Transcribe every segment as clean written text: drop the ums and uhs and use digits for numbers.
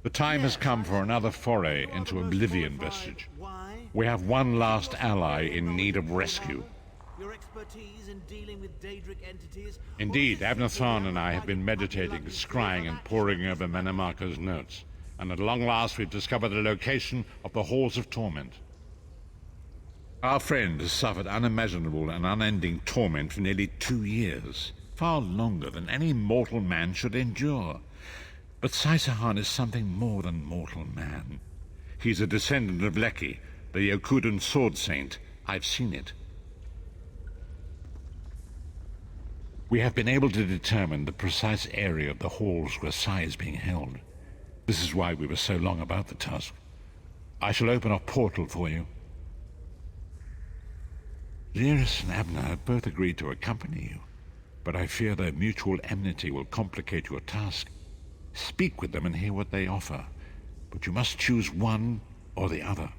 The time has come for another foray into Oblivion Vestige. We have one last ally in need of rescue. Your expertise in dealing with Daedric entities. Indeed, Abnathan and I have been meditating, scrying, and poring over Manamako's notes. And at long last we've discovered the location of the Halls of Torment. Our friend has suffered unimaginable and unending torment for nearly 2 years, far longer than any mortal man should endure. But Saisahan is something more than mortal man. He's a descendant of Leki, the Yokudan sword saint. I've seen it. We have been able to determine the precise area of the halls where Sai is being held. This is why we were so long about the task. I shall open a portal for you. Lyris and Abner have both agreed to accompany you, but I fear their mutual enmity will complicate your task. Speak with them and hear what they offer, but you must choose one or the other.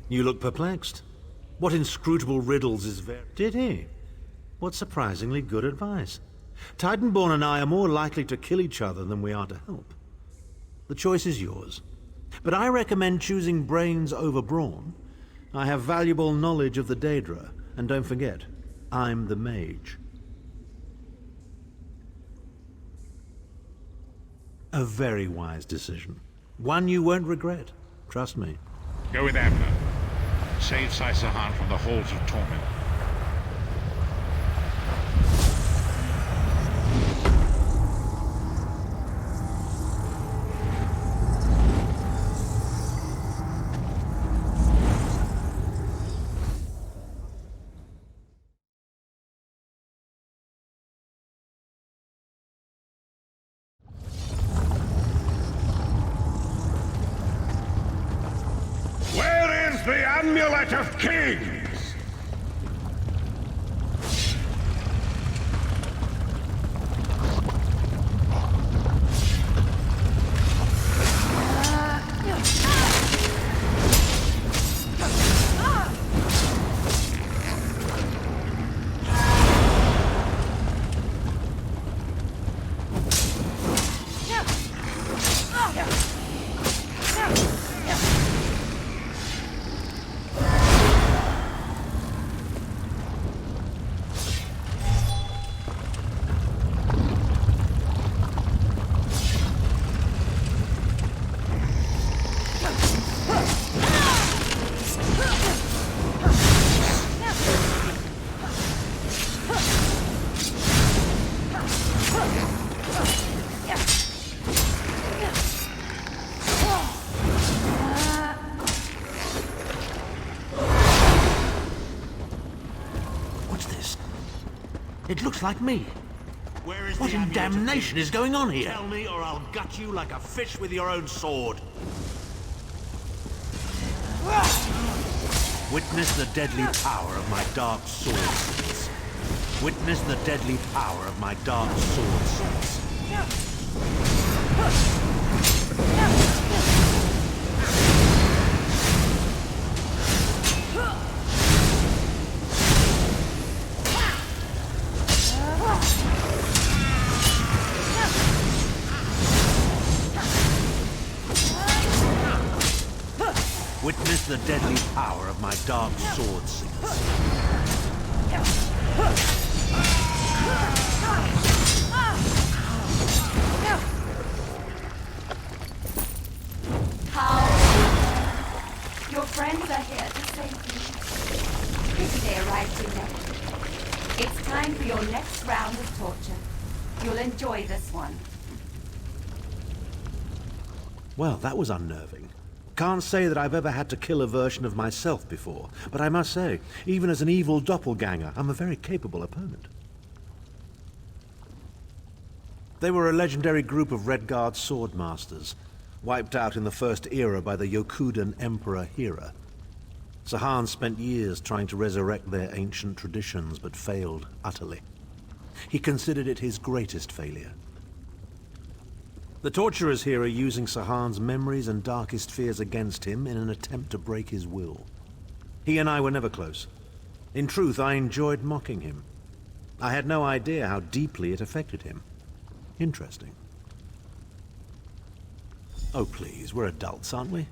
You look perplexed. What inscrutable riddles is very... Did he? What surprisingly good advice. Titanborn and I are more likely to kill each other than we are to help. The choice is yours. But I recommend choosing brains over brawn. I have valuable knowledge of the Daedra, and don't forget, I'm the mage. A very wise decision. One you won't regret. Trust me. Go with Abner. Save Saisahan from the Halls of Torment. The Amulet of Kings! It looks like me. What in damnation is going on here? Tell me or I'll gut you like a fish with your own sword. Witness the deadly power of my dark sword swords. Witness the deadly power of my dark sword swords. Witness the deadly power of my dark sword singers. How? Your friends are here to save you. Pity they arrived too late. It's time for your next round of torture. You'll enjoy this one. Well, that was unnerving. Can't say that I've ever had to kill a version of myself before, but I must say, even as an evil doppelganger, I'm a very capable opponent. They were a legendary group of Red Guard swordmasters, wiped out in the First Era by the Yokudan Emperor Hira. Sahan spent years trying to resurrect their ancient traditions, but failed utterly. He considered it his greatest failure. The torturers here are using Sahan's memories and darkest fears against him in an attempt to break his will. He and I were never close. In truth, I enjoyed mocking him. I had no idea how deeply it affected him. Interesting. Oh, please, we're adults, aren't we?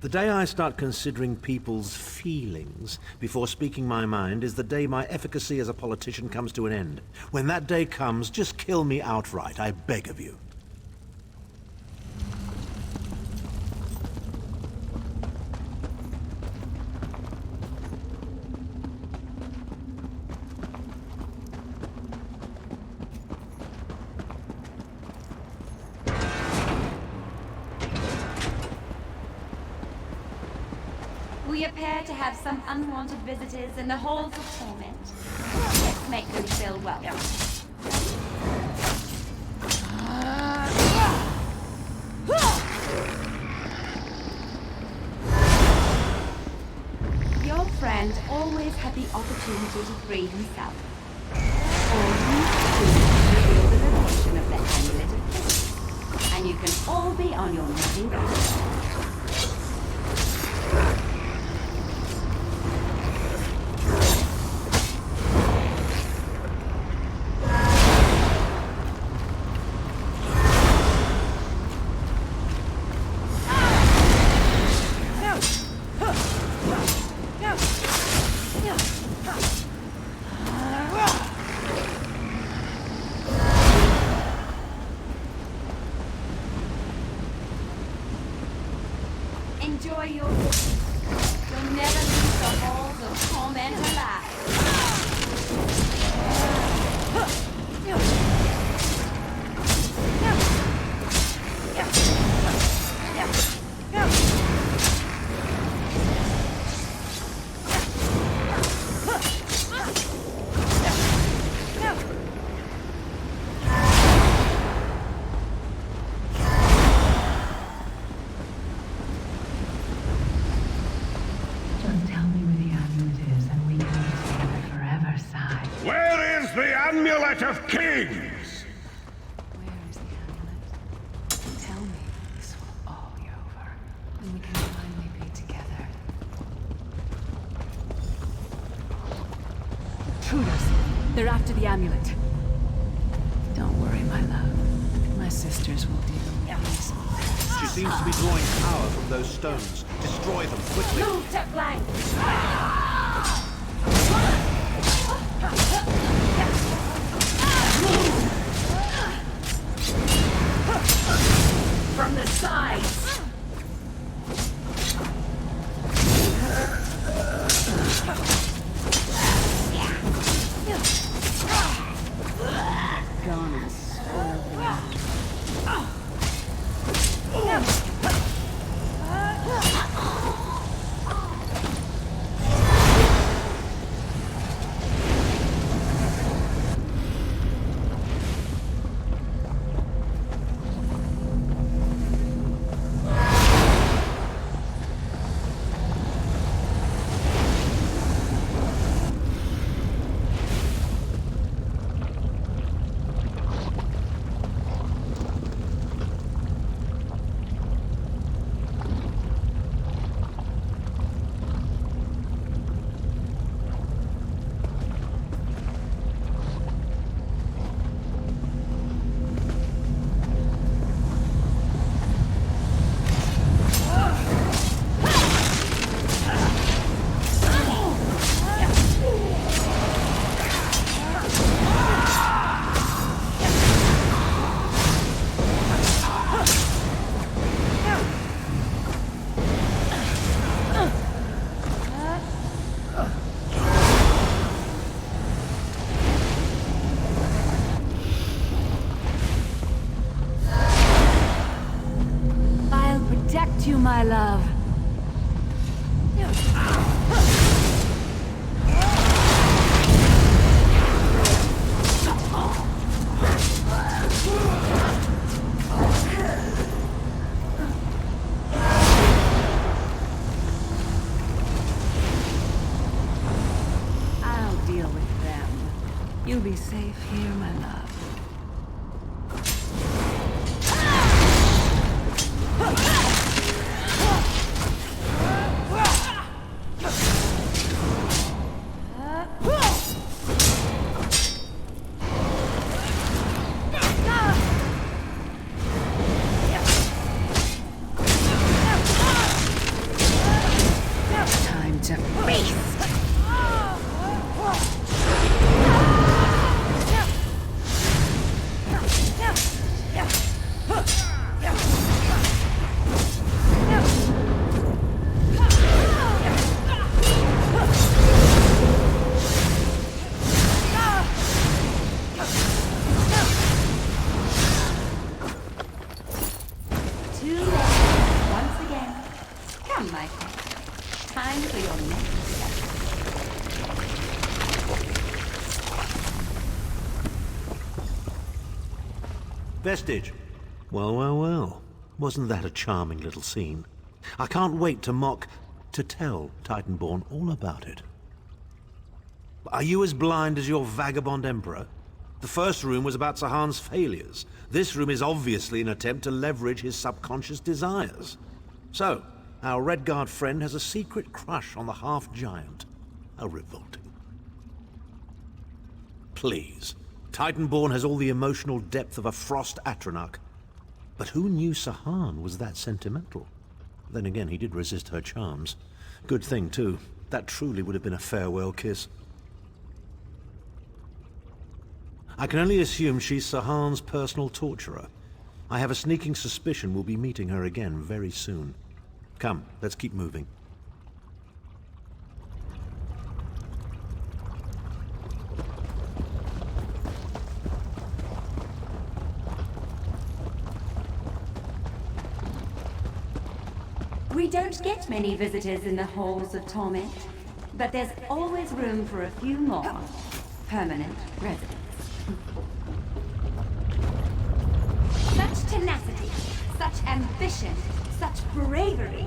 The day I start considering people's feelings before speaking my mind is the day my efficacy as a politician comes to an end. When that day comes, just kill me outright, I beg of you. We appear to have some unwanted visitors in the halls of torment. Let's make them feel welcome. Your friend always had the opportunity to free himself. All you have to do is reveal the location of the amulet of peace, and you can all be on your moving back. Enjoy your visit. You'll never leave the halls of torment alive. Where is the Amulet of Kings? Where is the amulet? Tell me, this will all be over, and we can finally be together. Intruders! They're after the amulet. Don't worry, my love. My sisters will deal with this. She seems to be drawing power from those stones. Destroy them quickly. Move to flank! From the sides! Gone and spoiled. my love. I'll deal with them. You'll be safe here, my love. Time to feast! Too late. Once again. Come, my friend. Time for your next step. Vestige. Well, well, well. Wasn't that a charming little scene? I can't wait to tell Titanborn all about it. Are you as blind as your vagabond emperor? The first room was about Sahan's failures. This room is obviously an attempt to leverage his subconscious desires. So, our Redguard friend has a secret crush on the half-giant. How revolting. Please. Titanborn has all the emotional depth of a Frost Atronach. But who knew Sahan was that sentimental? Then again, he did resist her charms. Good thing, too. That truly would have been a farewell kiss. I can only assume she's Sahan's personal torturer. I have a sneaking suspicion we'll be meeting her again very soon. Come, let's keep moving. We don't get many visitors in the halls of torment, but there's always room for a few more permanent residents. Such tenacity, such ambition, such bravery.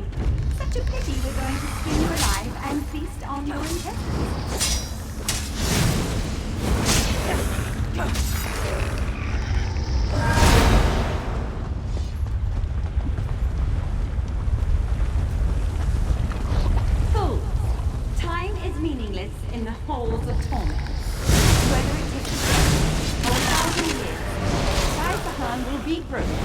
Such a pity we're going to skin you alive and feast on your intestines. Fools! Time is meaningless in the halls of torment. Whether it takes a day or 1,000 years, Sahan will be broken.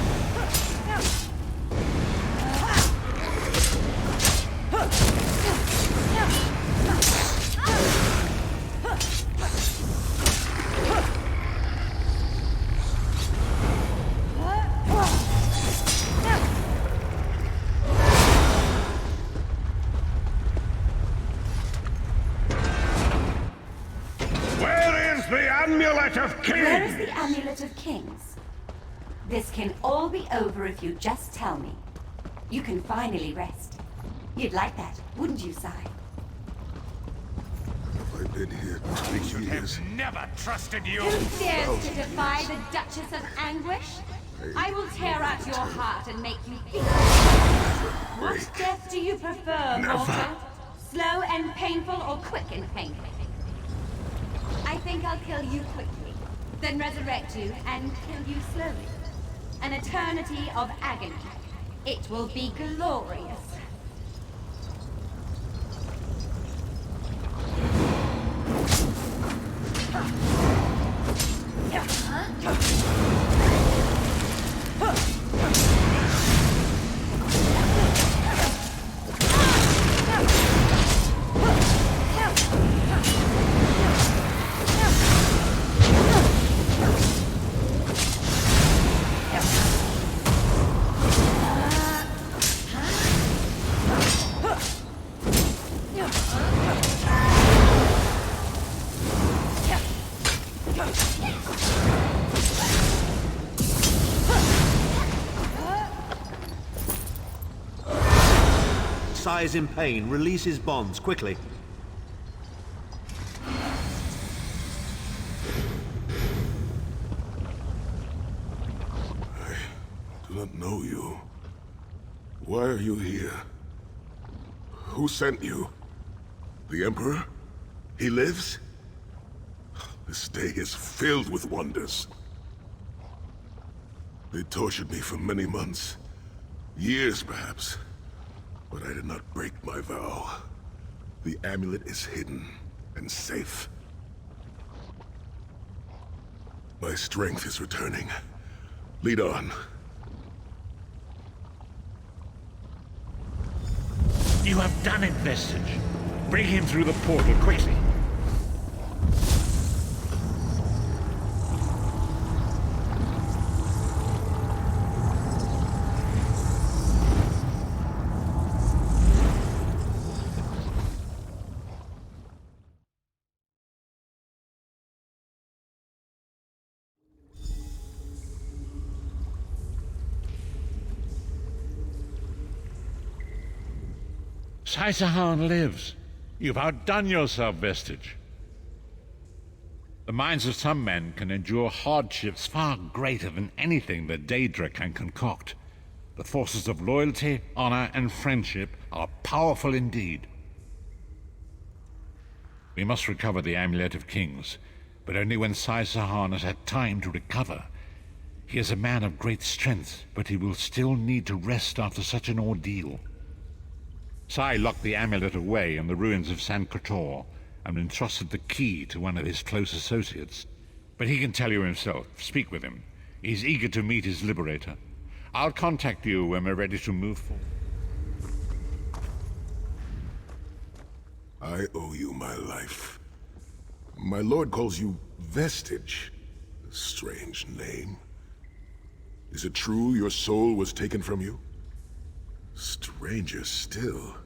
Where is the Amulet of Kings? Where is the Amulet of Kings? This can all be over if you just tell me. You can finally rest. You'd like that, wouldn't you, Sai? I've been here I 2 should years. have never trusted you. Who dares to defy the Duchess of Anguish? I will tear out your heart and make you feel. What death do you prefer, mortal? Slow and painful or quick and painful? I think I'll kill you quickly, then resurrect you and kill you slowly. An eternity of agony. It will be glorious. Sai is in pain. Release his bonds, quickly. I do not know you. Why are you here? Who sent you? The Emperor? He lives? This day is filled with wonders. They tortured me for many months. Years, perhaps. But I did not break my vow. The amulet is hidden and safe. My strength is returning. Lead on. You have done it, Vestige. Bring him through the portal quickly. Saisahan lives. You've outdone yourself, Vestige. The minds of some men can endure hardships far greater than anything the Daedra can concoct. The forces of loyalty, honor, and friendship are powerful indeed. We must recover the Amulet of Kings, but only when Saisahan has had time to recover. He is a man of great strength, but he will still need to rest after such an ordeal. Sai locked the amulet away in the ruins of San Kotor and entrusted the key to one of his close associates. But he can tell you himself. Speak with him. He's eager to meet his liberator. I'll contact you when we're ready to move forward. I owe you my life. My lord calls you Vestige. A strange name. Is it true your soul was taken from you? Stranger still.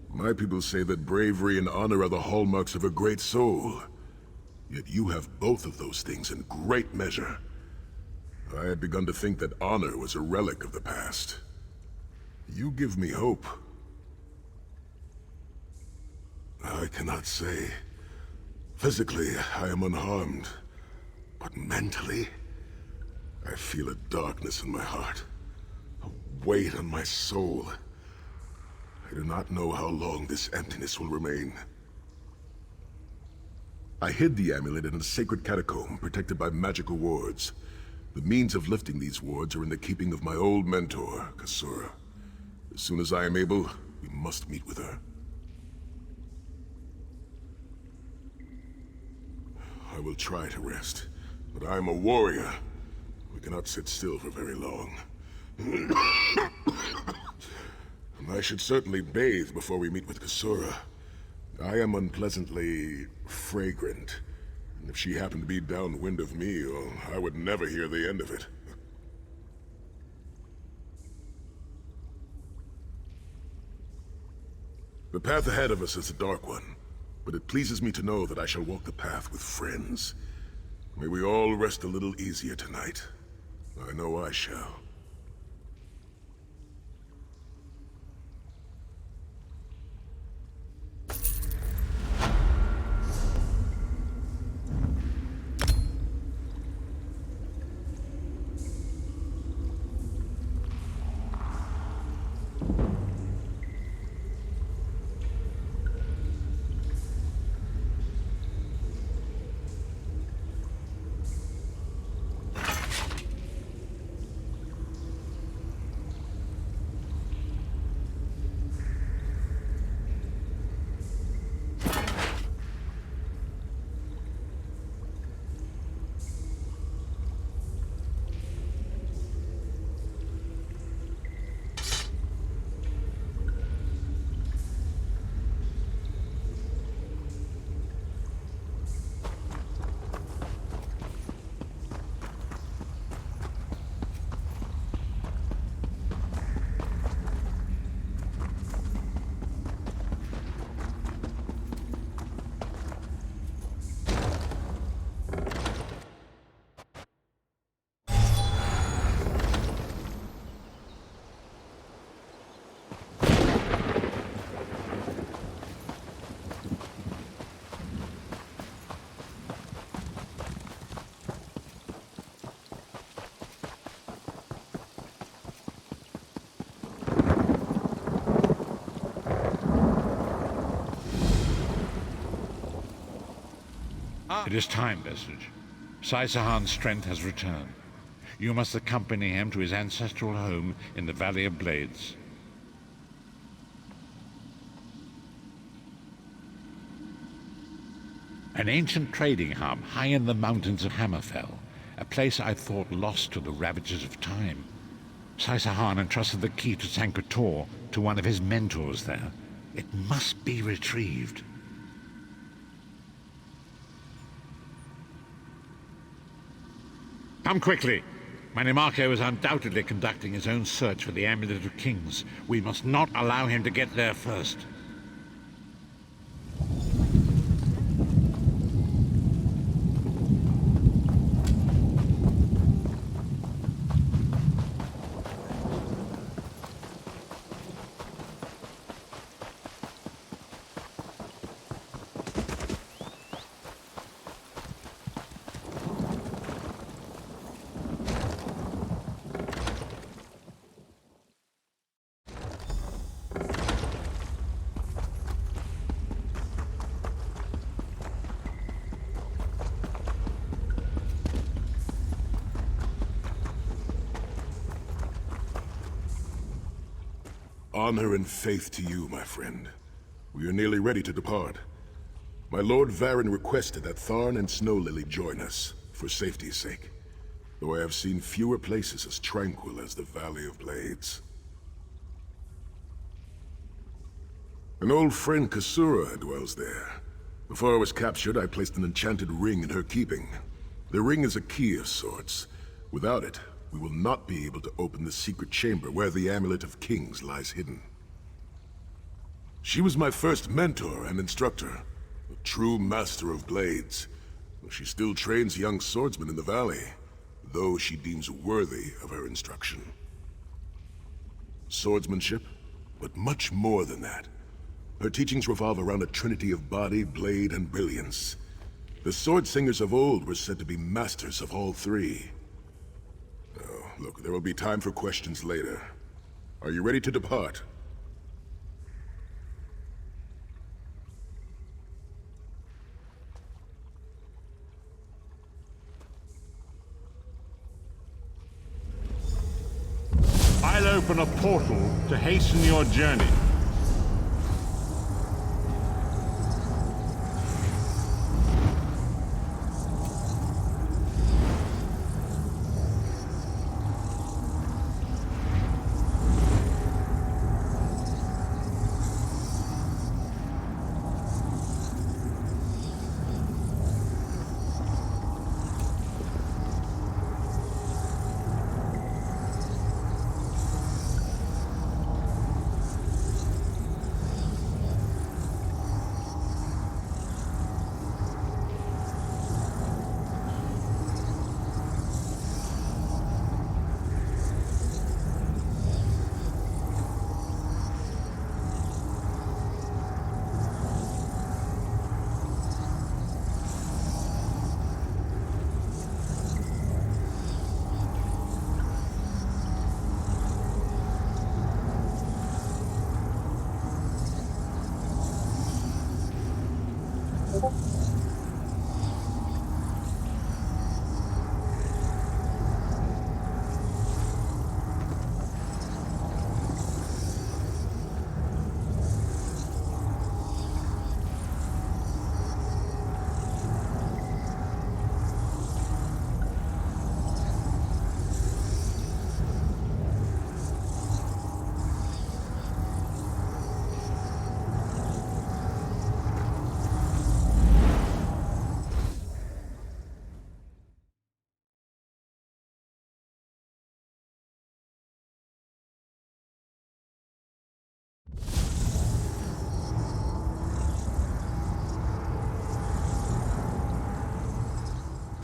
My people say that bravery and honor are the hallmarks of a great soul. Yet you have both of those things in great measure. I had begun to think that honor was a relic of the past. You give me hope. I cannot say. Physically, I am unharmed. But mentally, I feel a darkness in my heart. Weight on my soul. I do not know how long this emptiness will remain. I hid the amulet in a sacred catacomb protected by magical wards. The means of lifting these wards are in the keeping of my old mentor, Kasura. As soon as I am able, we must meet with her. I will try to rest, but I am a warrior. We cannot sit still for very long. I should certainly bathe before we meet with Kasura. I am unpleasantly fragrant. And if she happened to be downwind of me, well, I would never hear the end of it. The path ahead of us is a dark one, but it pleases me to know that I shall walk the path with friends. May we all rest a little easier tonight. I know I shall. It is time, Vestige. Saisahan's strength has returned. You must accompany him to his ancestral home in the Valley of Blades. An ancient trading hub high in the mountains of Hammerfell, a place I thought lost to the ravages of time. Saisahan entrusted the key to Sankator to one of his mentors there. It must be retrieved. Come quickly. Manimarco is undoubtedly conducting his own search for the Amulet of Kings. We must not allow him to get there first. Honor and faith to you, my friend. We are nearly ready to depart. My Lord Varen requested that Tharn and Snow Lily join us, for safety's sake. Though I have seen fewer places as tranquil as the Valley of Blades. An old friend, Kasura, dwells there. Before I was captured, I placed an enchanted ring in her keeping. The ring is a key of sorts. Without it, we will not be able to open the secret chamber where the Amulet of Kings lies hidden. She was my first mentor and instructor, a true master of blades. She still trains young swordsmen in the valley, though she deems worthy of her instruction. Swordsmanship, but much more than that. Her teachings revolve around a trinity of body, blade, and brilliance. The sword singers of old were said to be masters of all three. Look, there will be time for questions later. Are you ready to depart? I'll open a portal to hasten your journey.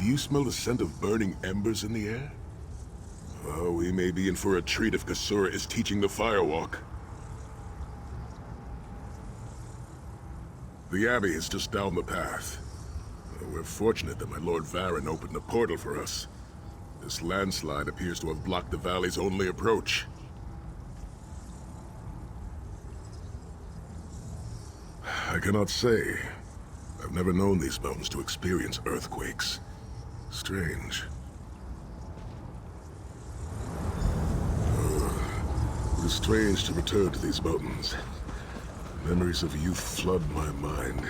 Do you smell the scent of burning embers in the air? Oh, we may be in for a treat if Kasura is teaching the firewalk. The Abbey is just down the path. We're fortunate that my Lord Varen opened a portal for us. This landslide appears to have blocked the valley's only approach. I cannot say. I've never known these mountains to experience earthquakes. Strange. It is strange to return to these mountains. Memories of youth flood my mind,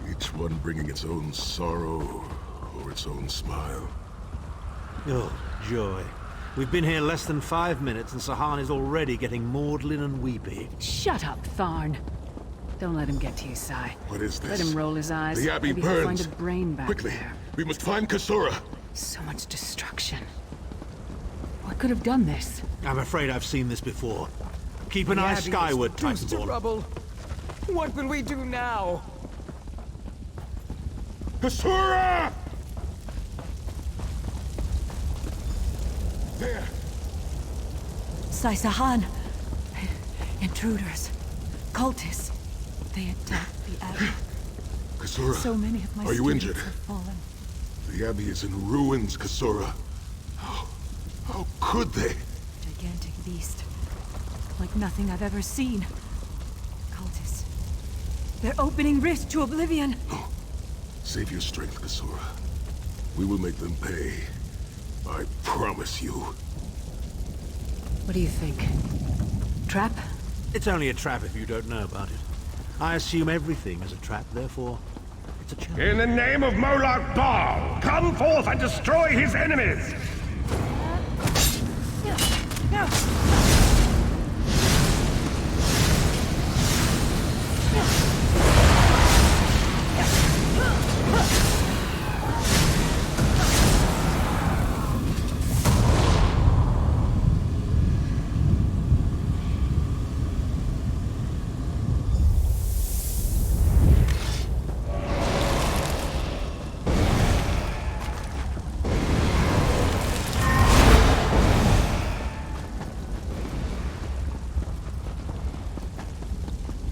each one bringing its own sorrow or its own smile. Oh, joy. We've been here less than 5 minutes and Sahan is already getting maudlin and weepy. Shut up, Tharn. Don't let him get to you, Sai. What is this? Let him roll his eyes. The Abbey Maybe he'll burns. find a brain back Quickly, there. we must find Kasura. So much destruction. What could have done this? I'm afraid I've seen this before. Keep an eye skyward, Titanborn. Rubble. What will we do now? Kasura! There! Sai Sahan. Intruders. Cultists. They attacked the Abbey. Kasura, So many of my are you students injured? have fallen. The Abbey is in ruins, Kasura. How could they? Gigantic beast. Like nothing I've ever seen. Cultists. They're opening rifts to oblivion. Save your strength, Kasura. We will make them pay. I promise you. What do you think? Trap? It's only a trap if you don't know about it. I assume everything is a trap, therefore, it's a challenge. In the name of Moloch Baal, come forth and destroy his enemies!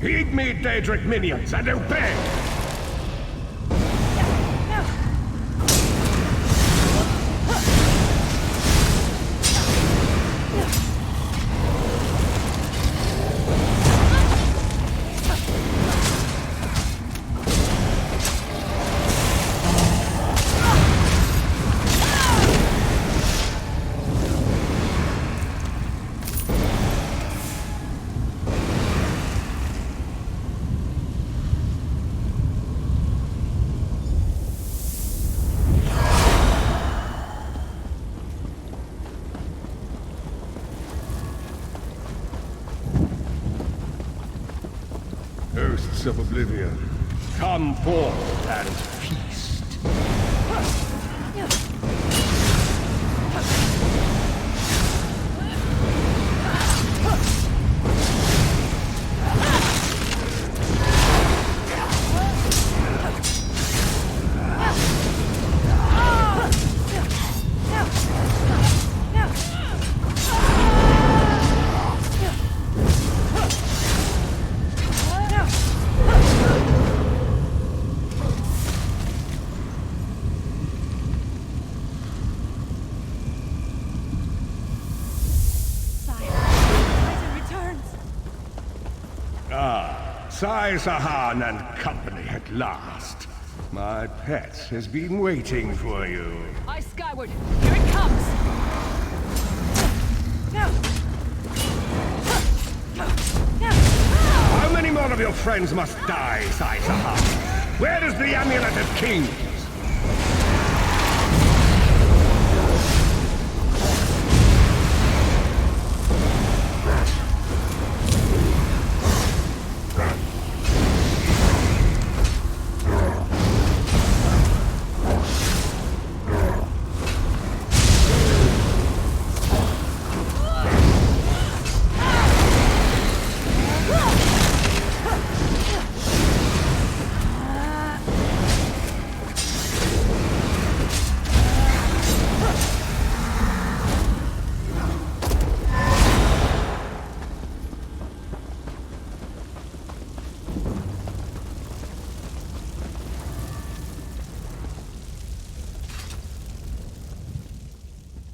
Heed me, Daedric minions, and obey! Hosts of Oblivion, come forth and feast. Sai Sahan and company at last. My pet has been waiting for you. Eyes skyward. Here it comes. How many more of your friends must die, Sai Sahan? Where is the Amulet of Kings?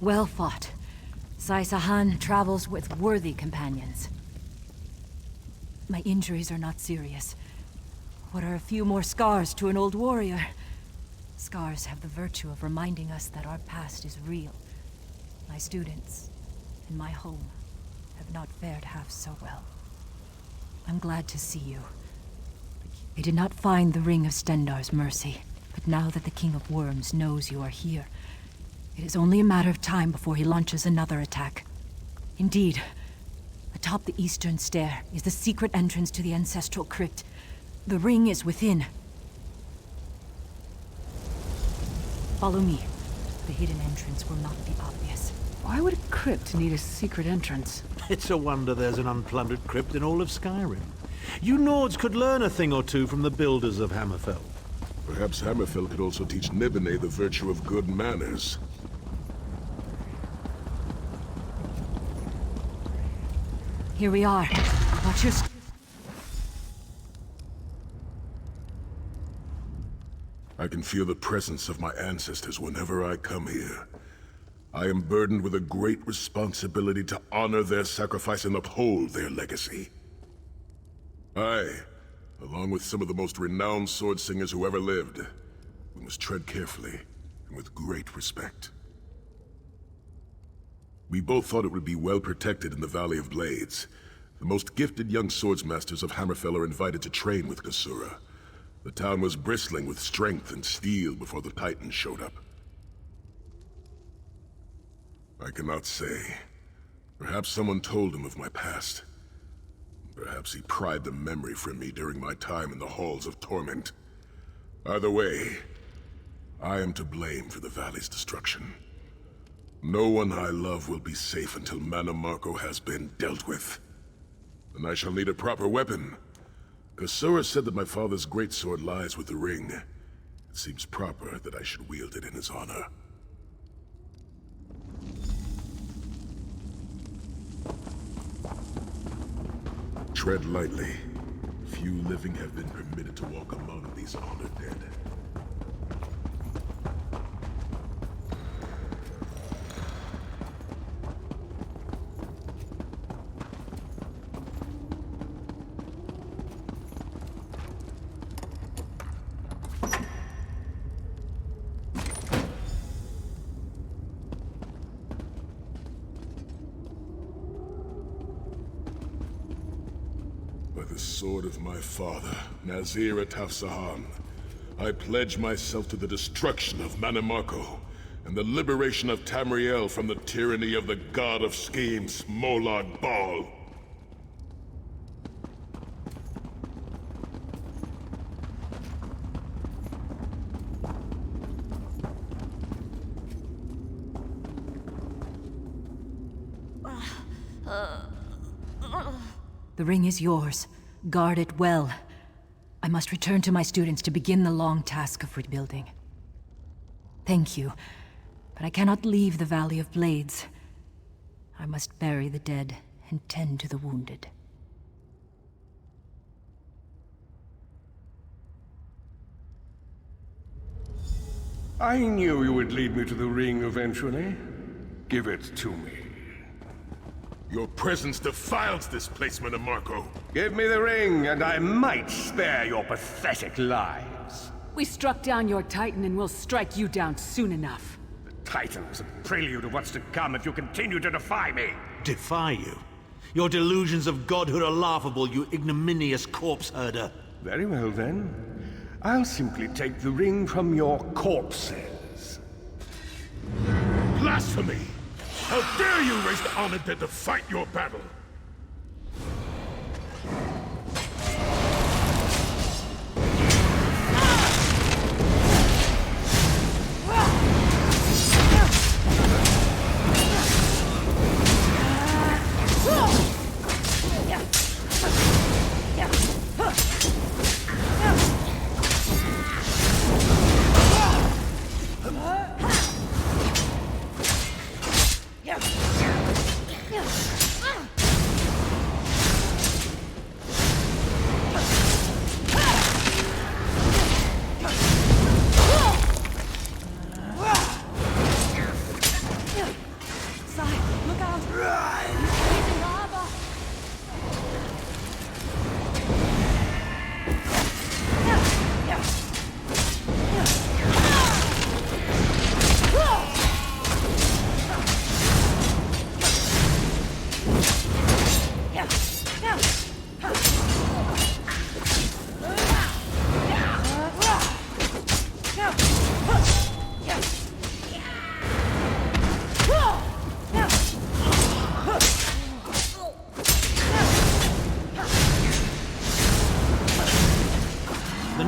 Well fought. Sai Sahan travels with worthy companions. My injuries are not serious. What are a few more scars to an old warrior? Scars have the virtue of reminding us that our past is real. My students and my home have not fared half so well. I'm glad to see you. They did not find the Ring of Stendarr's mercy, but now that the King of Worms knows you are here, it is only a matter of time before he launches another attack. Indeed, atop the eastern stair is the secret entrance to the ancestral crypt. The ring is within. Follow me. The hidden entrance will not be obvious. Why would a crypt need a secret entrance? It's a wonder there's an unplundered crypt in all of Skyrim. You Nords could learn a thing or two from the builders of Hammerfell. Perhaps Hammerfell could also teach Nibene the virtue of good manners. Here we are. Watch your I can feel the presence of my ancestors whenever I come here. I am burdened with a great responsibility to honor their sacrifice and uphold their legacy. I, along with some of the most renowned sword singers who ever lived, we must tread carefully and with great respect. We both thought it would be well protected in the Valley of Blades. The most gifted young swordsmasters of Hammerfell are invited to train with Kasura. The town was bristling with strength and steel before the Titans showed up. I cannot say. Perhaps someone told him of my past. Perhaps he pried the memory from me during my time in the Halls of Torment. Either way, I am to blame for the valley's destruction. No one I love will be safe until Mannimarco has been dealt with. And I shall need a proper weapon. Kasura said that my father's greatsword lies with the ring. It seems proper that I should wield it in his honor. Tread lightly. Few living have been permitted to walk among these honored dead. By the sword of my father, Nazir Atafsahan, I pledge myself to the destruction of Mannimarco and the liberation of Tamriel from the tyranny of the god of schemes, Molag Bal. The ring is yours. Guard it well. I must return to my students to begin the long task of rebuilding. Thank you, but I cannot leave the Valley of Blades. I must bury the dead and tend to the wounded. I knew you would lead me to the ring eventually. Give it to me. Your presence defiles this place, Mannimarco. Give me the ring, and I might spare your pathetic lives. We struck down your Titan and we'll strike you down soon enough. The Titan was a prelude of what's to come if you continue to defy me. Defy you? Your delusions of godhood are laughable, you ignominious corpse herder. Very well, then. I'll simply take the ring from your corpses. Blasphemy! How dare you raise the honored dead to fight your battle?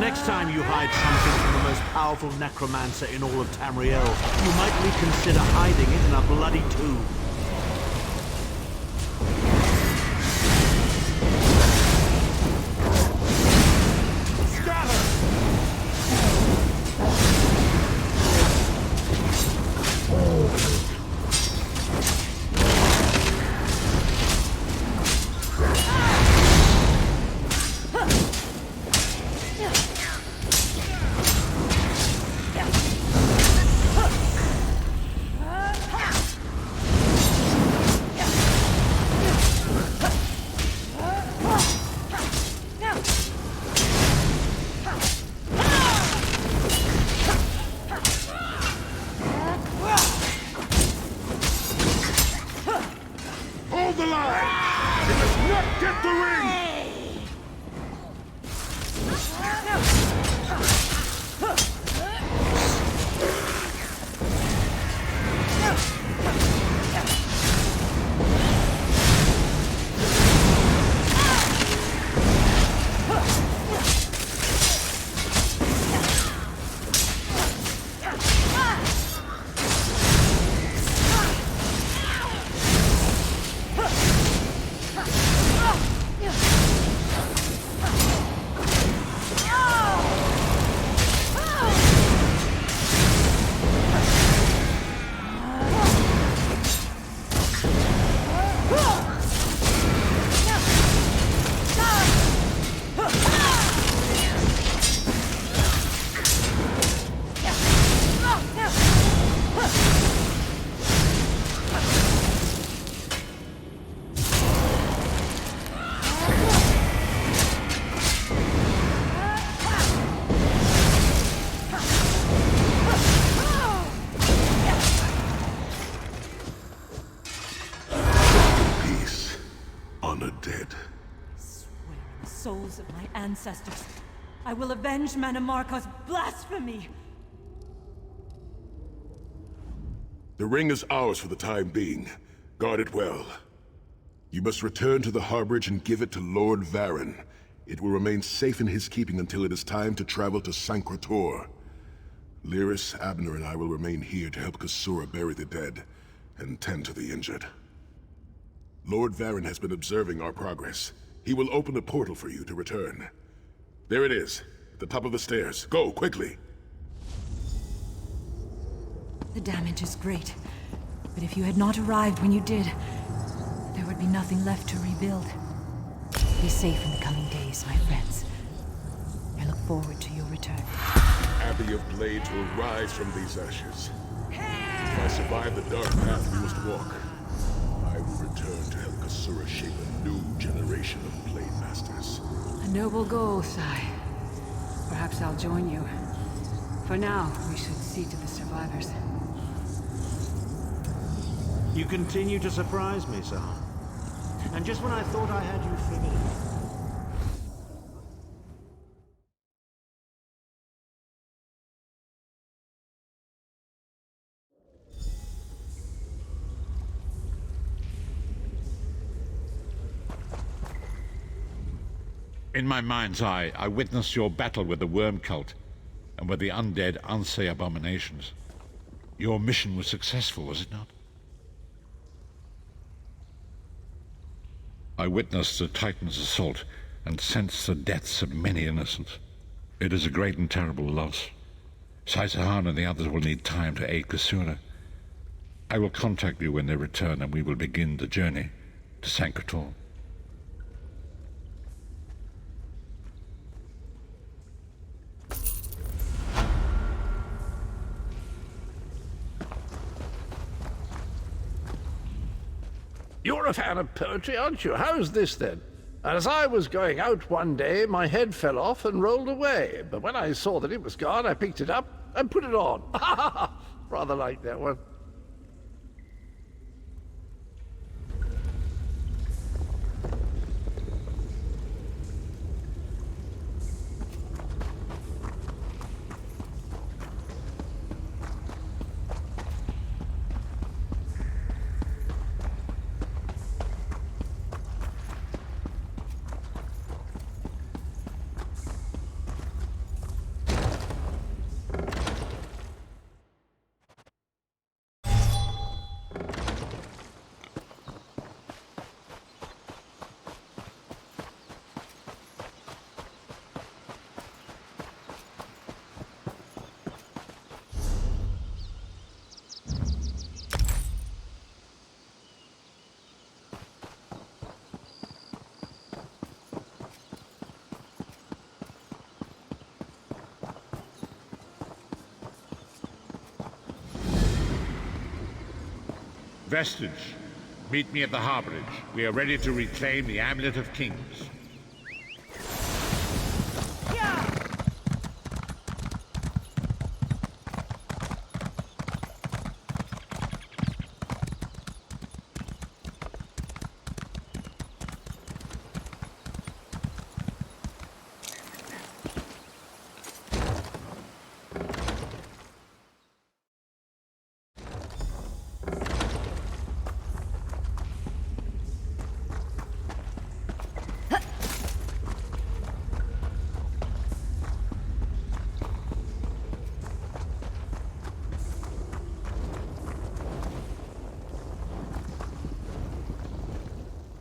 Next time you hide something from the most powerful necromancer in all of Tamriel, you might reconsider hiding it in a bloody tomb. Hold the line! It does not get the ring! Souls of my ancestors, I will avenge Manamarco's blasphemy! The ring is ours for the time being. Guard it well. You must return to the harborage and give it to Lord Varen. It will remain safe in his keeping until it is time to travel to Sancrator. Lyris, Abner, and I will remain here to help Kasura bury the dead and tend to the injured. Lord Varen has been observing our progress. He will open a portal for you to return. There it is, at the top of the stairs. Go, quickly! The damage is great, but if you had not arrived when you did, there would be nothing left to rebuild. Be safe in the coming days, my friends. I look forward to your return. Abbey of Blades will rise from these ashes. If I survive the dark path we must walk, I will return to help Kasura shape a new generation of Blade Masters. A noble goal, Sai. Perhaps I'll join you. For now, we should see to the survivors. You continue to surprise me, Sahan. And just when I thought I had you figured out. In my mind's eye, I witnessed your battle with the worm cult and with the undead Unsay abominations. Your mission was successful, was it not? I witnessed the Titan's assault and sensed the deaths of many innocents. It is a great and terrible loss. Saisahan and the others will need time to aid Kasura. I will contact you when they return and we will begin the journey to Sancrator. You're a fan of poetry, aren't you? How's this, then? As I was going out one day, my head fell off and rolled away. But when I saw that it was gone, I picked it up and put it on. Rather like that one. Vestige, meet me at the harborage. We are ready to reclaim the Amulet of Kings.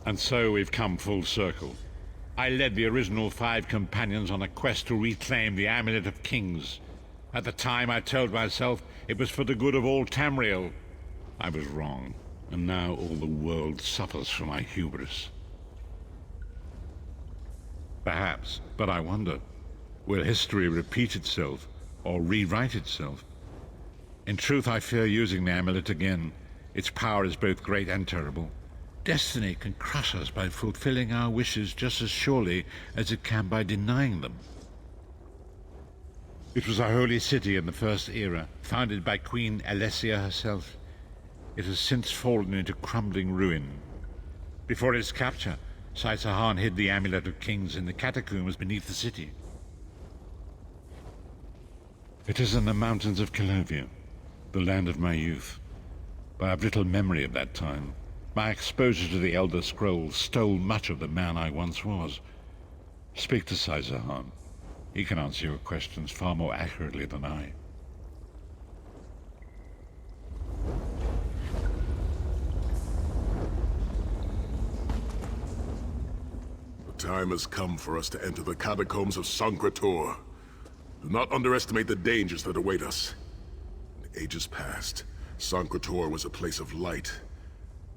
And so we've come full circle. I led the original 5 companions on a quest to reclaim the Amulet of Kings. At the time, I told myself it was for the good of all Tamriel. I was wrong, and now all the world suffers from my hubris. Perhaps, but I wonder, will history repeat itself, or rewrite itself? In truth, I fear using the amulet again. Its power is both great and terrible. Destiny can crush us by fulfilling our wishes just as surely as it can by denying them. It was a holy city in the First Era, founded by Queen Alessia herself. It has since fallen into crumbling ruin. Before its capture, Saitahan hid the Amulet of Kings in the catacombs beneath the city. It is in the mountains of Calovia, the land of my youth. But I have little memory of that time. My exposure to the Elder Scrolls stole much of the man I once was. Speak to Saitahan. He can answer your questions far more accurately than I. The time has come for us to enter the catacombs of Sankrator. Do not underestimate the dangers that await us. In ages past, Sankrator was a place of light,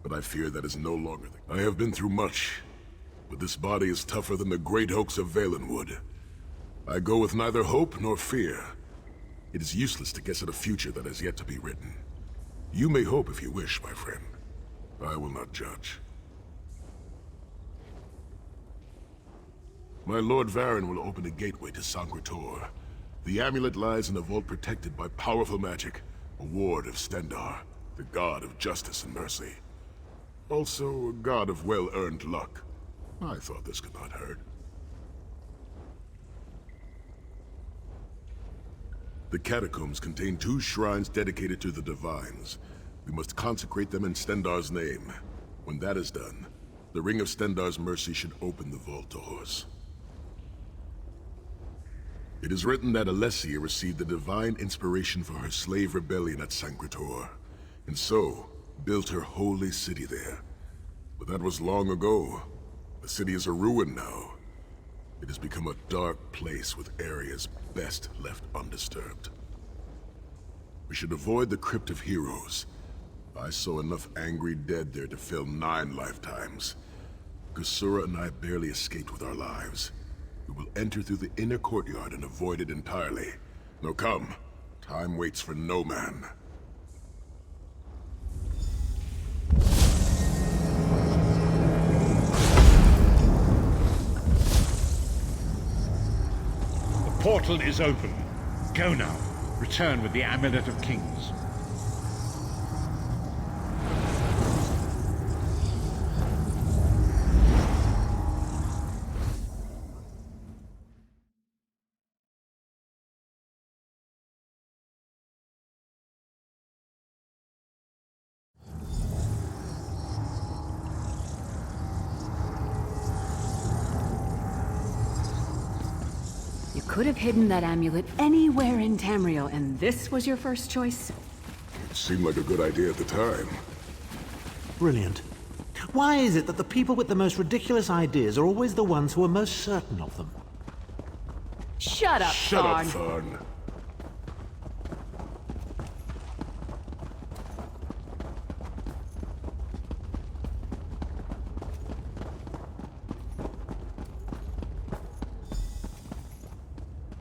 but I fear that is no longer the case. I have been through much, but this body is tougher than the great oaks of Valenwood. I go with neither hope nor fear. It is useless to guess at a future that has yet to be written. You may hope if you wish, my friend. I will not judge. My Lord Varen will open a gateway to Sankrator. The amulet lies in a vault protected by powerful magic, a ward of Stendar, the god of justice and mercy. Also, a god of well-earned luck. I thought this could not hurt. The catacombs contain 2 shrines dedicated to the Divines. We must consecrate them in Stendar's name. When that is done, the Ring of Stendar's mercy should open the vault doors. It is written that Alessia received the divine inspiration for her slave rebellion at Sankrator, and so built her holy city there. But that was long ago. The city is a ruin now. It has become a dark place with areas best left undisturbed. We should avoid the Crypt of Heroes. I saw enough angry dead there to fill 9 lifetimes. Kusura and I barely escaped with our lives. We will enter through the inner courtyard and avoid it entirely. Now come, time waits for no man. The portal is open. Go now. Return with the Amulet of Kings. You could have hidden that amulet anywhere in Tamriel, and this was your first choice? It seemed like a good idea at the time. Brilliant. Why is it that the people with the most ridiculous ideas are always the ones who are most certain of them? Shut up, Shut up, Tharn. Tharn.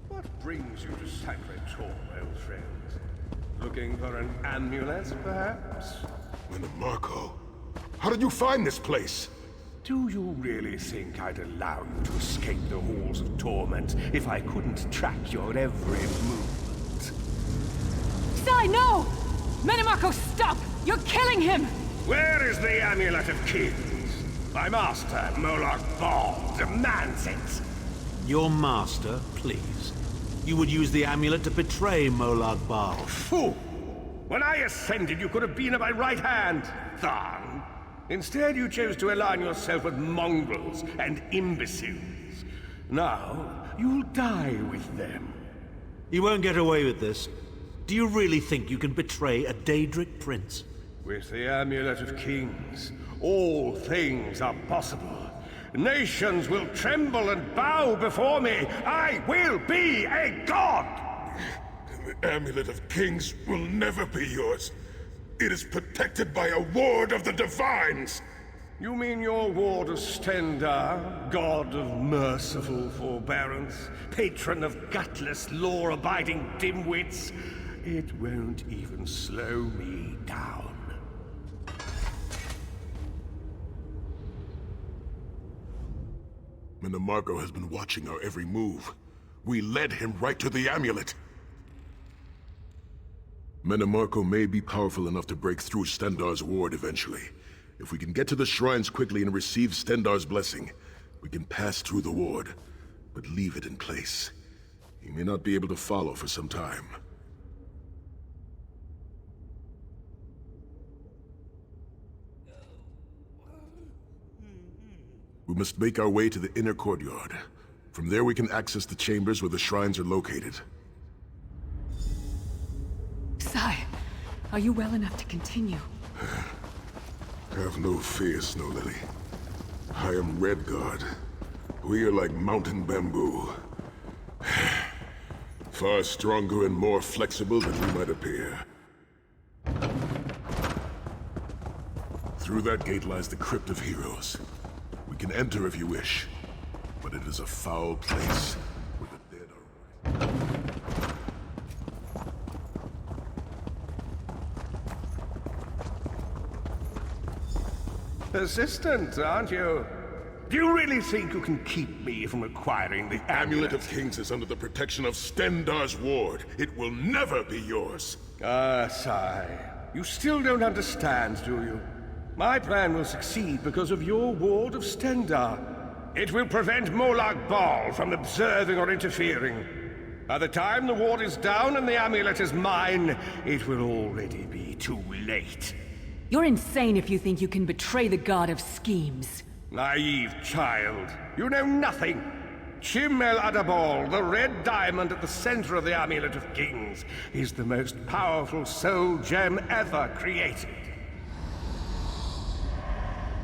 What brings you to Sankrator, old friend? Looking for an amulet, perhaps? Marco, how did you find this place? Do you really think I'd allow you to escape the halls of torment if I couldn't track your every movement? Sai, no! Menimarco, stop! You're killing him! Where is the Amulet of Kings? My master, Molag Bal, demands it. Your master, please. You would use the amulet to betray Molag Bal. Fool! When I ascended, you could have been at my right hand, Tharn. Instead, you chose to align yourself with mongrels and imbeciles. Now, you'll die with them. You won't get away with this. Do you really think you can betray a Daedric prince? With the Amulet of Kings, all things are possible. Nations will tremble and bow before me. I will be a god! The Amulet of Kings will never be yours. It is protected by a ward of the Divines! You mean your ward of Stendarr, god of merciful forbearance, patron of gutless, law-abiding dimwits? It won't even slow me down. Menimarco has been watching our every move. We led him right to the amulet. Menimarco may be powerful enough to break through Stendarr's ward eventually. If we can get to the shrines quickly and receive Stendarr's blessing, we can pass through the ward, but leave it in place. He may not be able to follow for some time. We must make our way to the inner courtyard. From there we can access the chambers where the shrines are located. Sai, are you well enough to continue? Have no fear, Snow Lily. I am Redguard. We are like mountain bamboo. Far stronger and more flexible than we might appear. Through that gate lies the Crypt of Heroes. We can enter if you wish, but it is a foul place where the dead are. Persistent, aren't you? Do you really think you can keep me from acquiring the Amulet of Kings is under the protection of Stendarr's ward. It will never be yours. Ah, Sai. You still don't understand, do you? My plan will succeed because of your ward of Stendarr. It will prevent Molag Bal from observing or interfering. By the time the ward is down and the amulet is mine, it will already be too late. You're insane if you think you can betray the god of schemes. Naive child. You know nothing. Chim El Adabal, the red diamond at the center of the Amulet of Kings, is the most powerful soul gem ever created.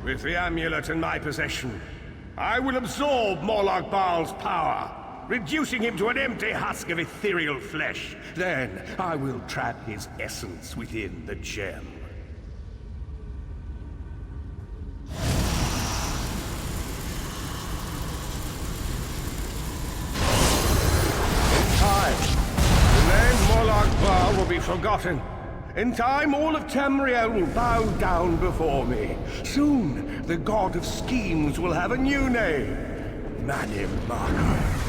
With the amulet in my possession, I will absorb Molag Bal's power, reducing him to an empty husk of ethereal flesh. Then I will trap his essence within the gem. In time, the name Molag Bal will be forgotten. In time, all of Tamriel will bow down before me. Soon, the god of schemes will have a new name. Menimarco.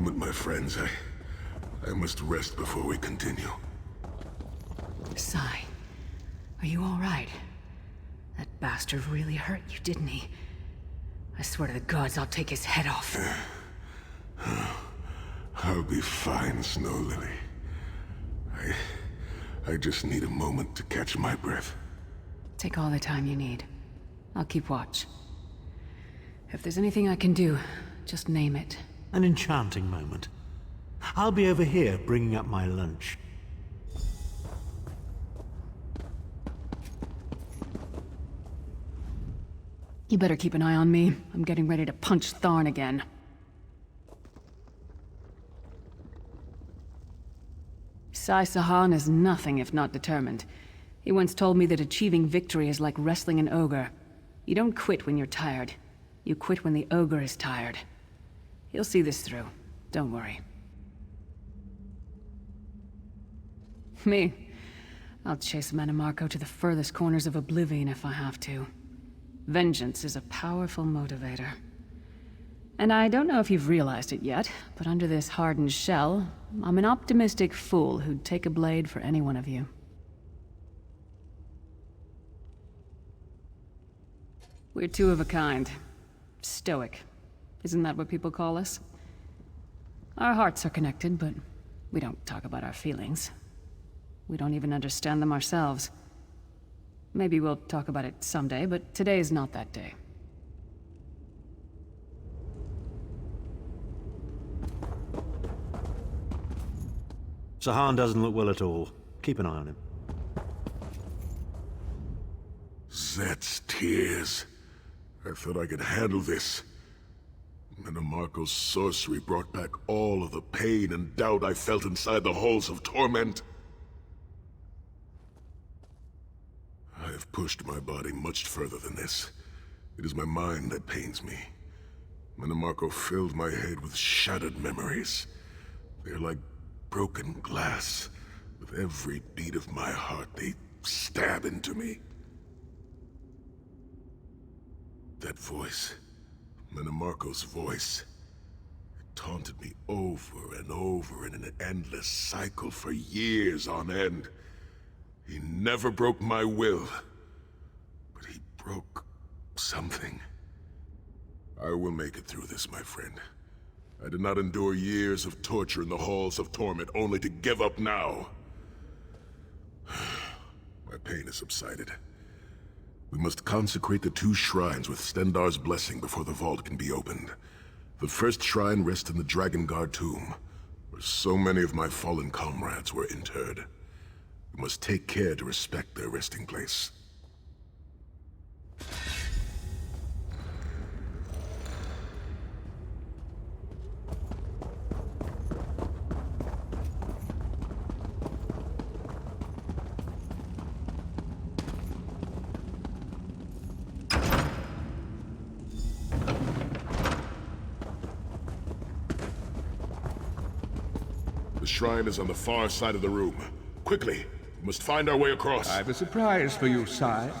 moment, my friends. I must rest before we continue. Sai, are you all right? That bastard really hurt you, didn't he? I swear to the gods, I'll take his head off. I'll be fine, Snow Lily. I just need a moment to catch my breath. Take all the time you need. I'll keep watch. If there's anything I can do, just name it. An enchanting moment. I'll be over here bringing up my lunch. You better keep an eye on me. I'm getting ready to punch Tharn again. Sai Sahan is nothing if not determined. He once told me that achieving victory is like wrestling an ogre. You don't quit when you're tired. You quit when the ogre is tired. He'll see this through. Don't worry. Me? I'll chase Manamarco to the furthest corners of oblivion if I have to. Vengeance is a powerful motivator. And I don't know if you've realized it yet, but under this hardened shell, I'm an optimistic fool who'd take a blade for any one of you. We're two of a kind. Stoic. Isn't that what people call us? Our hearts are connected, but we don't talk about our feelings. We don't even understand them ourselves. Maybe we'll talk about it someday, but today's not that day. Sahan doesn't look well at all. Keep an eye on him. Zet's tears. I thought I could handle this. Manamarco's sorcery brought back all of the pain and doubt I felt inside the halls of torment. I have pushed my body much further than this. It is my mind that pains me. Manamarco filled my head with shattered memories. They're like broken glass. With every beat of my heart, they stab into me. That voice, Manamarco's voice, it taunted me over and over in an endless cycle for years on end. He never broke my will, but he broke something. I will make it through this, my friend. I did not endure years of torture in the halls of torment only to give up now. My pain has subsided. We must consecrate the 2 shrines with Stendarr's blessing before the vault can be opened. The first shrine rests in the Dragon Guard tomb, where so many of my fallen comrades were interred. We must take care to respect their resting place. The shrine is on the far side of the room. Quickly, we must find our way across. I have a surprise for you, Sai.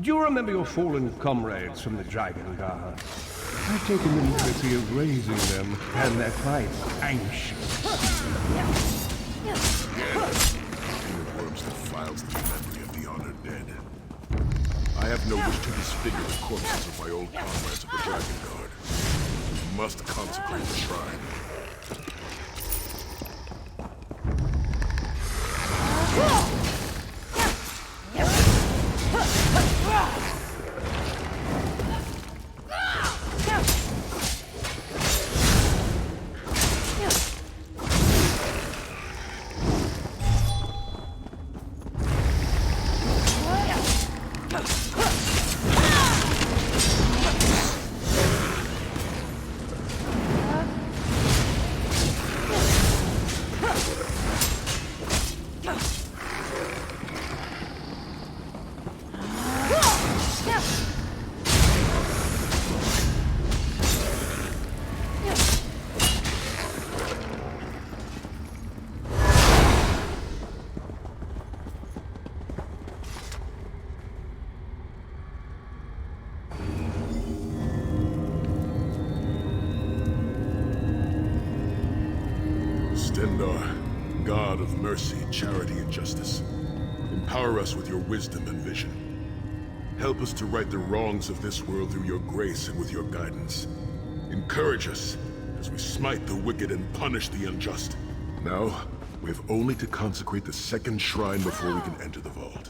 Do you remember your fallen comrades from the Dragon Guard? I've taken the liberty of raising them, and they're quite anxious. The worms that files the memory of the honored dead. I have no wish to disfigure the corpses of my old comrades of the Dragon Guard. We must consecrate the shrine. charity and justice. Empower us with your wisdom and vision. Help us to right the wrongs of this world through your grace and with your guidance. Encourage us as we smite the wicked and punish the unjust. Now, we have only to consecrate the second shrine before we can enter the vault.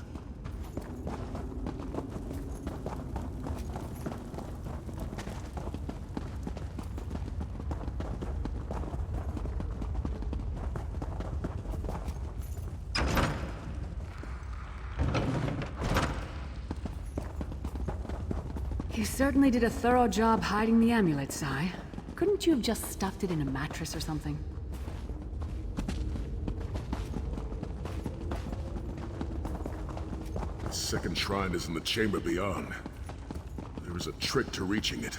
You certainly did a thorough job hiding the amulet, Sai. Couldn't you have just stuffed it in a mattress or something? The second shrine is in the chamber beyond. There is a trick to reaching it.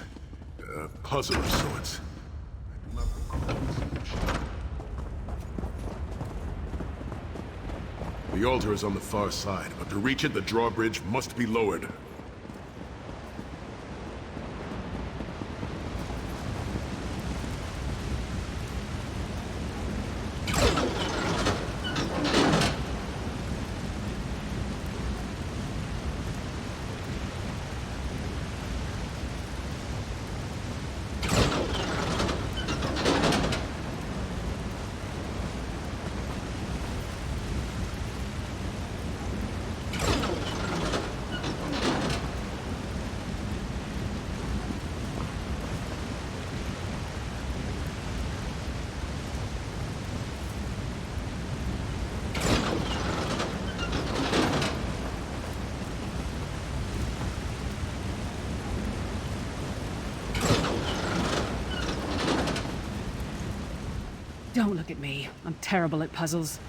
A puzzle of sorts. I do not recall the solution. The altar is on the far side, but to reach it, the drawbridge must be lowered. Don't look at me. I'm terrible at puzzles.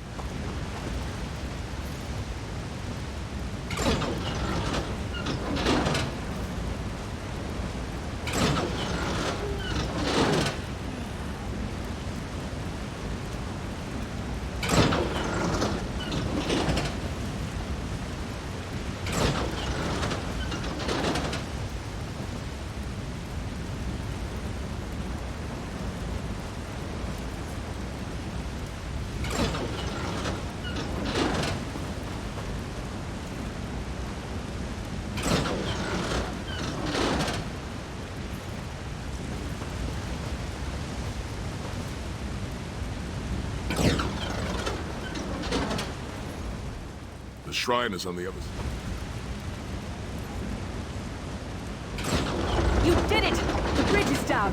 The shrine is on the other side. You did it! The bridge is down!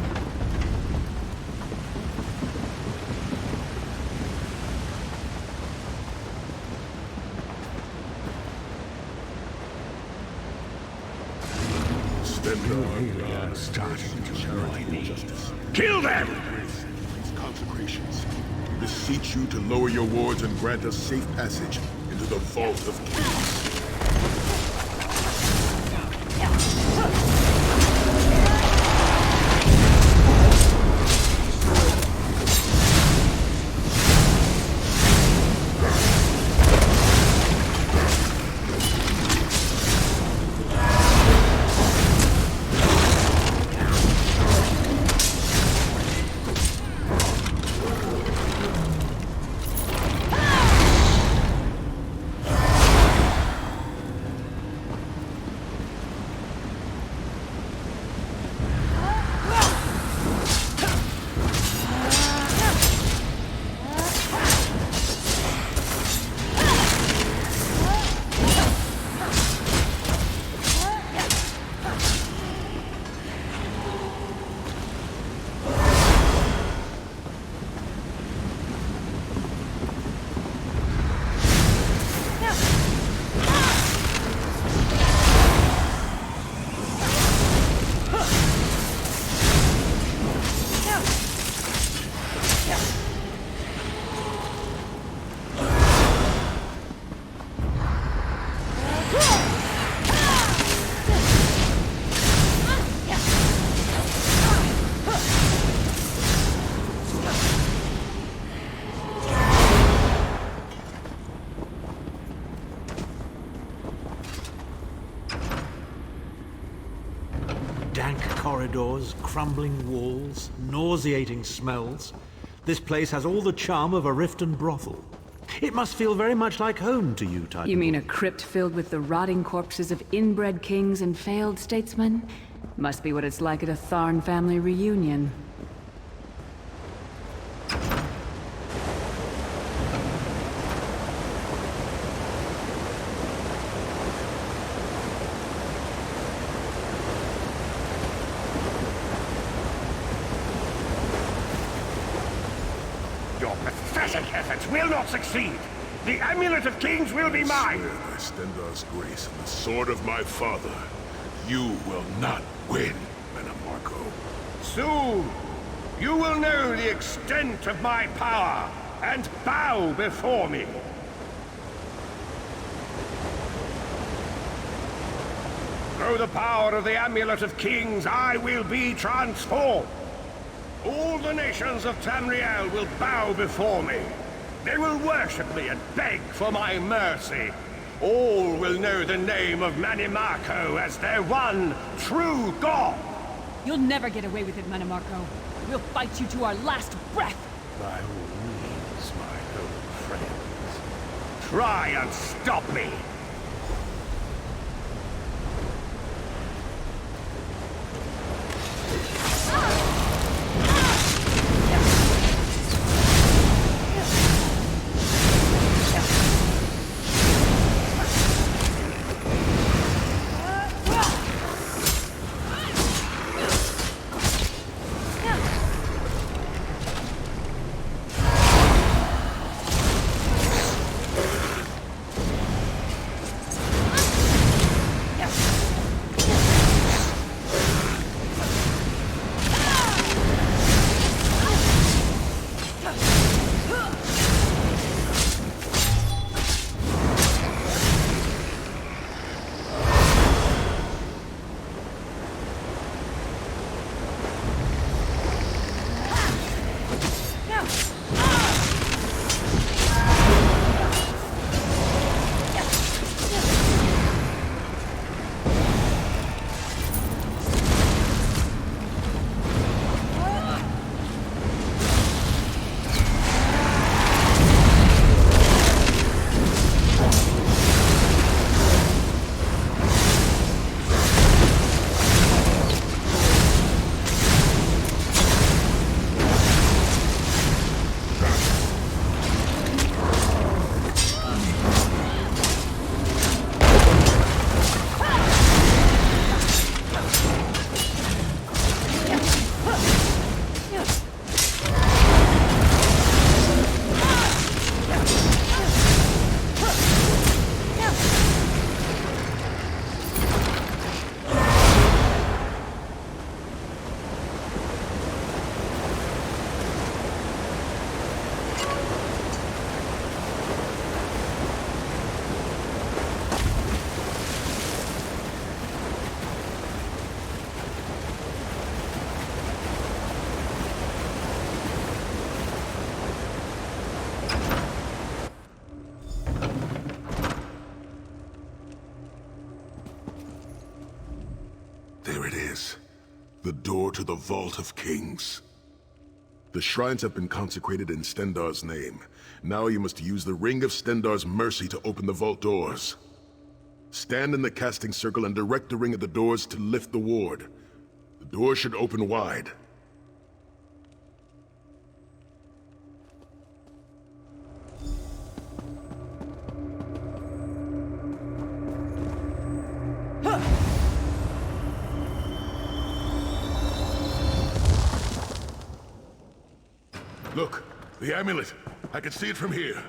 Stendar starting to annoy me. Kill them! These consecrations. We beseech you to lower your wards and grant us safe passage into the Vault of Kings. Dank corridors, crumbling walls, nauseating smells. This place has all the charm of a Riften brothel. It must feel very much like home to you, Titanborn. You mean a crypt filled with the rotting corpses of inbred kings and failed statesmen? Must be what it's like at a Tharn family reunion. Your pathetic efforts will not succeed. The Amulet of Kings will be mine. Swear by Stendar's grace and the sword of my father, you will not win, Manamarco. Soon, you will know the extent of my power and bow before me. Through the power of the Amulet of Kings, I will be transformed. All the nations of Tamriel will bow before me. They will worship me and beg for my mercy. All will know the name of Manimarco as their one true god. You'll never get away with it, Manamarco. We'll fight you to our last breath. By all means, my old friends. Try and stop me. There it is. The door to the Vault of Kings. The shrines have been consecrated in Stendar's name. Now you must use the Ring of Stendar's mercy to open the vault doors. Stand in the casting circle and direct the ring at the doors to lift the ward. The door should open wide. Look, the amulet. I can see it from here.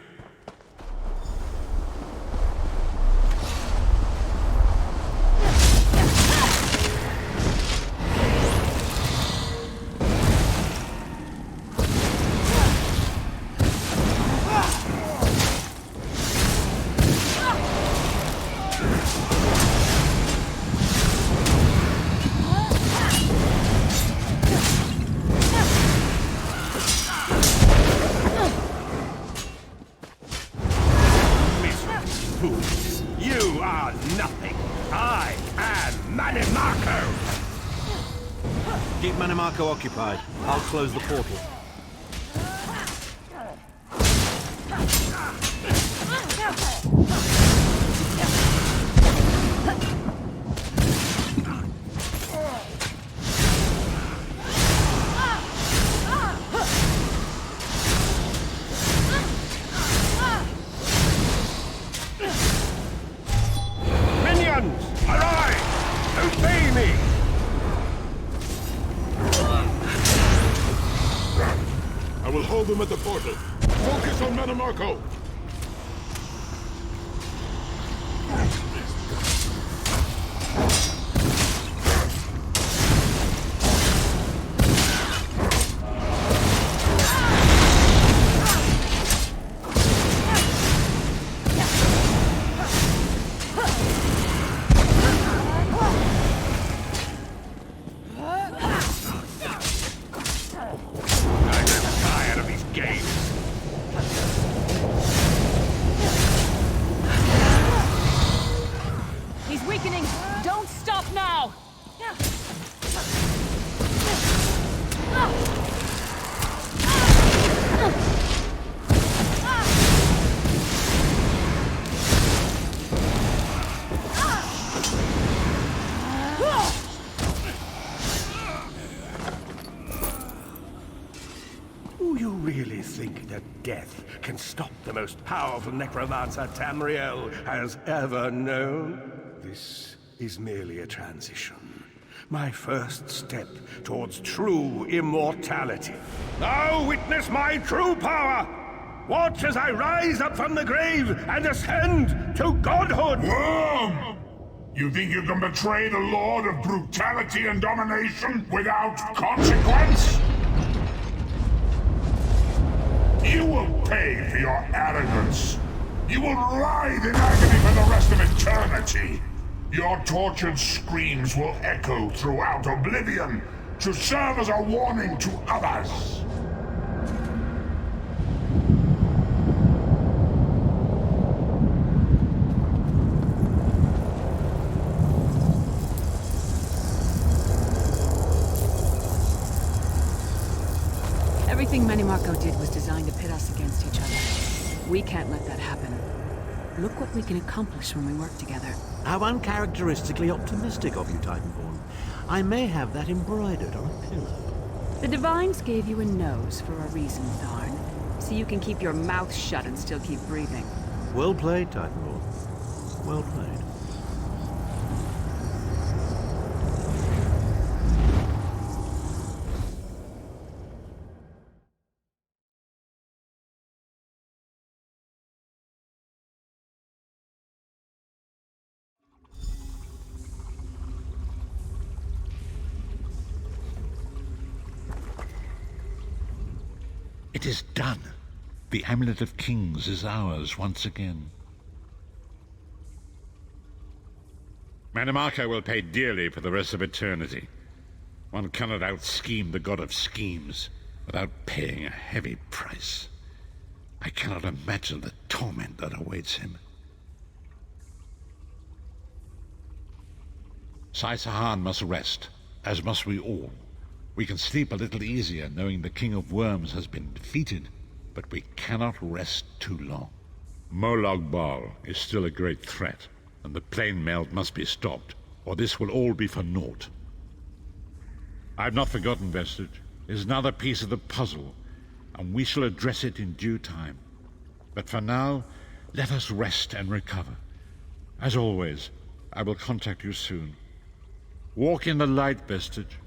You are nothing. I am Manimarco. Keep Manimarco occupied. I'll close the portal. problem at the portal. Focus on Metamarco. He's weakening! Don't stop now! Do you really think that death can stop the most powerful necromancer Tamriel has ever known? This is merely a transition. My first step towards true immortality. Now witness my true power! Watch as I rise up from the grave and ascend to godhood! Worm! You think you can betray the Lord of brutality and domination without consequence? You will pay for your arrogance. You will writhe in agony for the rest of eternity. Your tortured screams will echo throughout oblivion to serve as a warning to others. Everything Menimarco did was designed to pit us against each other. We can't let that happen. Look what we can accomplish when we work together. How uncharacteristically optimistic of you, Titanborn. I may have that embroidered on a pillow. The Divines gave you a nose for a reason, Tharn. So you can keep your mouth shut and still keep breathing. Well played, Titanborn. Well played. It is done. The Amulet of Kings is ours once again. Menimarco will pay dearly for the rest of eternity. One cannot out-scheme the god of schemes without paying a heavy price. I cannot imagine the torment that awaits him. Sai Sahan must rest, as must we all. We can sleep a little easier knowing the King of Worms has been defeated, but we cannot rest too long. Molag Bal is still a great threat, and the plane melt must be stopped, or this will all be for naught. I've not forgotten Vestige. It is another piece of the puzzle, and we shall address it in due time. But for now, let us rest and recover. As always, I will contact you soon. Walk in the light, Vestige.